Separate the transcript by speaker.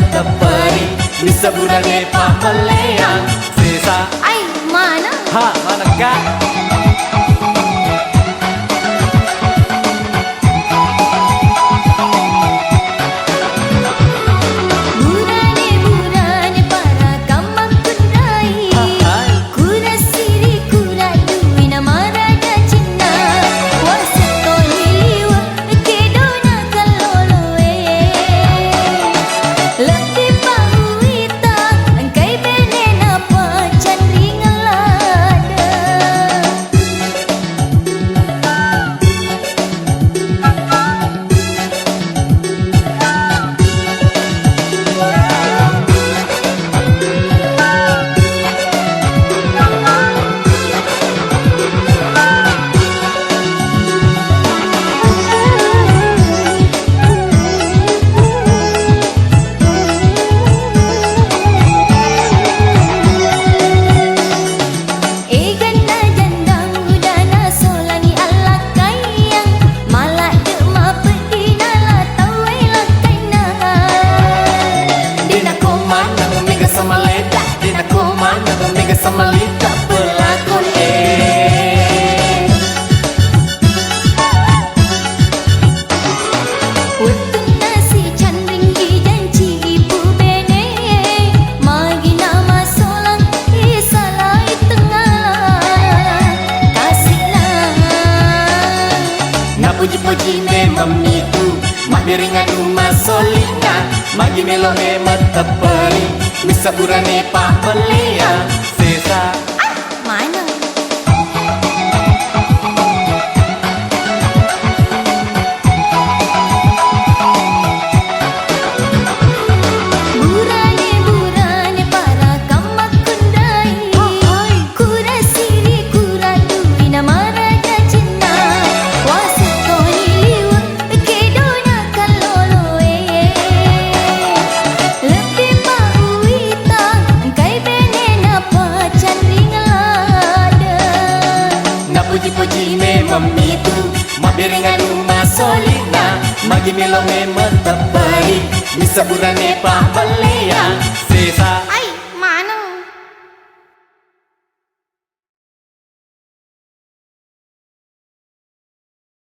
Speaker 1: matapari bisa burane pamaleang sesa
Speaker 2: Ay, mana?
Speaker 1: ha mana ka
Speaker 2: Burane para kamang kundai Kura siri kura duina marada cinna Wasato niliwa kedona kaloloe Lebih pahuita angkai benena pacan ringalada
Speaker 1: Samalita pelakon
Speaker 2: Utun nasi candring janji ibu bene Magi nama solang isalai tengah Kasihlah
Speaker 1: Na puji-puji memang itu Mak biringan rumah solina Magi melo hemat tepari Bisa burane papelia Sesa
Speaker 2: Mana? Burane para kamak kundai Kura siri kura duina marada cinta Wasato niliwa kedona kaloloe Lebih pahuita angkai benena pacan ringalada
Speaker 1: Na puji-puji memang itu Mak biringan rumah solina Magi melo hemat tepari Bisa burane papelia Sesa